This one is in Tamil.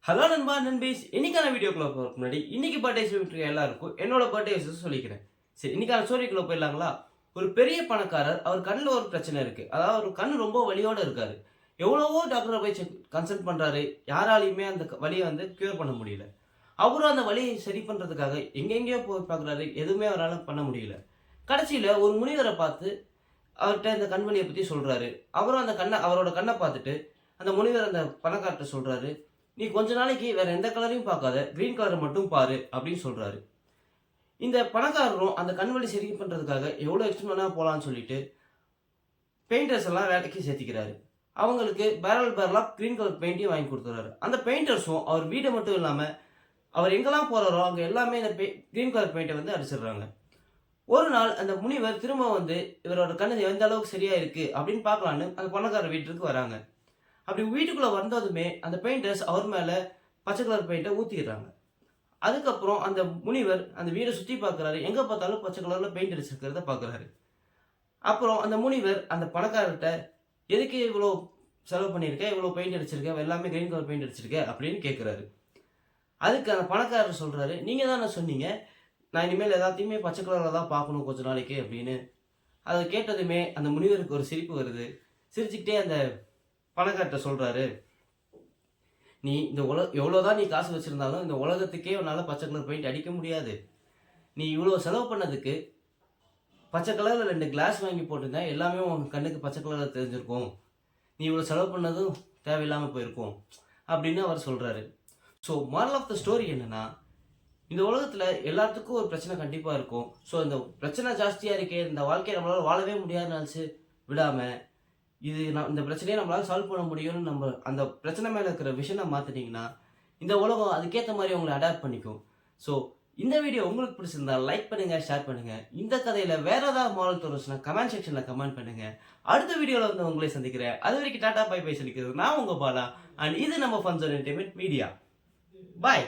ஹலோ நண்பா நண்பீஸ், இன்னைக்கான வீடியோக்குள்ள போகிறதுக்கு முன்னாடி இன்னைக்கு பர்த்டே சொல்லிட்டு எல்லாருக்கும் என்னோட பர்த்டே விஷயம் சொல்லிக்கிறேன். சரி, இன்னைக்கான ஸ்டோரிக்குள்ள போயிடலாங்களா? ஒரு பெரிய பணக்காரர், அவர் கண்ணில் ஒரு பிரச்சனை இருக்கு. அதாவது ஒரு கண் ரொம்ப வலியோட இருக்காரு. எவ்வளவோ டாக்டரை போய் கன்சல்ட் பண்றாரு. யாராலையுமே அந்த வலியை கியூர் பண்ண முடியல. அவரும் அந்த வலியை சரி பண்றதுக்காக எங்கெங்கேயோ போய் பார்க்குறாரு. எதுவுமே அவரால் பண்ண முடியல. கடைசியில ஒரு முனிவரை பார்த்து அவர்கிட்ட இந்த கண் வலியை பத்தி சொல்றாரு. அவரும் அந்த அவரோட கண்ணை பார்த்துட்டு அந்த முனிவர் அந்த பணக்கார்ட்ட சொல்றாரு, நீ கொஞ்ச நாளைக்கு வேற எந்த கலரையும் பார்க்காத, கிரீன் கலரை மட்டும் பாரு அப்படின்னு சொல்றாரு. இந்த பணக்காரரும் அந்த கண்வழி சரி பண்றதுக்காக எவ்வளவு எக்ஸ்ட்ரா போலான்னு சொல்லிட்டு பெயிண்டர்ஸ் எல்லாம் வேலைக்கு சேர்த்திக்கிறாரு. அவங்களுக்கு பேரலா கிரீன் கலர் பெயிண்டையும் வாங்கி கொடுத்துறாரு. அந்த பெயிண்டர்ஸும் அவர் வீடை மட்டும் இல்லாம அவர் எங்கெல்லாம் போறாரோ அங்க எல்லாமே இந்த கிரீன் கலர் பெயிண்டை அடிச்சிடுறாங்க. ஒரு நாள் அந்த முனிவர் திரும்ப இவரோட கண்ணு எந்த அளவுக்கு சரியா இருக்கு அப்படின்னு பார்க்கலான்னு அந்த பணக்காரர் வீட்டுக்கு வராங்க. அப்படி வீட்டுக்குள்ள வந்ததுமே அந்த பெயிண்டர்ஸ் அவர் மேல பச்சை கலர் பெயிண்டை ஊத்திடுறாங்க. அதுக்கப்புறம் அந்த முனிவர் அந்த வீடை சுத்தி பார்க்கறாரு. எங்க பார்த்தாலும் பச்சை கலர்ல பெயிண்ட் அடிச்சிருக்கிறத பார்க்கறாரு. அப்புறம் அந்த முனிவர் அந்த பணக்காரர்கிட்ட, எதுக்கு இவ்வளோ செலவு பண்ணியிருக்க, இவ்வளோ பெயிண்ட் அடிச்சிருக்க, எல்லாமே கிரீன் கலர் பெயிண்ட் அடிச்சிருக்க அப்படின்னு கேட்கிறாரு. அதுக்கு அந்த பணக்காரர் சொல்றாரு, நீங்க தானே சொன்னீங்க நான் இனிமேல் எல்லாத்தையுமே பச்சை கலர்ல தான் பார்க்கணும் கொஞ்ச நாளைக்கு அப்படின்னு. அதை கேட்டதுமே அந்த முனிவருக்கு ஒரு சிரிப்பு வருது. சிரிச்சுக்கிட்டே அந்த பணக்கார்ட்ட சொல்றாரு, நீ இந்த எவ்வளோதான் நீ காசு வச்சிருந்தாலும் இந்த உலகத்துக்கே உன்னால பச்சை கலர் பெயிண்ட் அடிக்க முடியாது. நீ இவ்வளோ செலவு பண்ணதுக்கு பச்சை கலர்ல 2 கிளாஸ் வாங்கி போட்டிருந்தா எல்லாமே உன் கண்ணுக்கு பச்சை கலர்ல தெரிஞ்சிருக்கும். நீ இவ்வளோ செலவு பண்ணதும் தேவையில்லாம போயிருக்கும் அப்படின்னு அவர் சொல்றாரு. So moral of the story என்னன்னா, இந்த உலகத்துல எல்லாத்துக்கும் ஒரு பிரச்சனை கண்டிப்பா இருக்கும். ஸோ இந்த பிரச்சனை ஜாஸ்தியா இருக்கே, இந்த வாழ்க்கையை நம்மளால வாழவே முடியாதுன்னு நினைச்சு விடாம, இந்த பிரச்சனையை நம்மளால சால்வ் பண்ண முடியும்னு நம்ம அந்த பிரச்சனை மேல இருக்கிற விஷனை மாத்தினீங்கன்னா இந்த உலகம் அதுக்கேற்ற மாதிரி உங்களை அடாப்ட் பண்ணிக்கும். ஸோ இந்த வீடியோ உங்களுக்கு பிடிச்சிருந்தா லைக் பண்ணுங்க, ஷேர் பண்ணுங்க. இந்த கதையில வேற ஏதாவது மாரல் தோணுச்சுன்னா கமெண்ட் செக்ஷன்ல கமெண்ட் பண்ணுங்க. அடுத்த வீடியோல உங்களை சந்திக்கிறேன். அது வரைக்கும் டாடா பை பை சொல்லிக்கிறது நான் உங்க பாலா. அண்ட் இது நம்ம ஃபன் ஜோன் என்டர்டைன்மெண்ட் மீடியா. பாய்.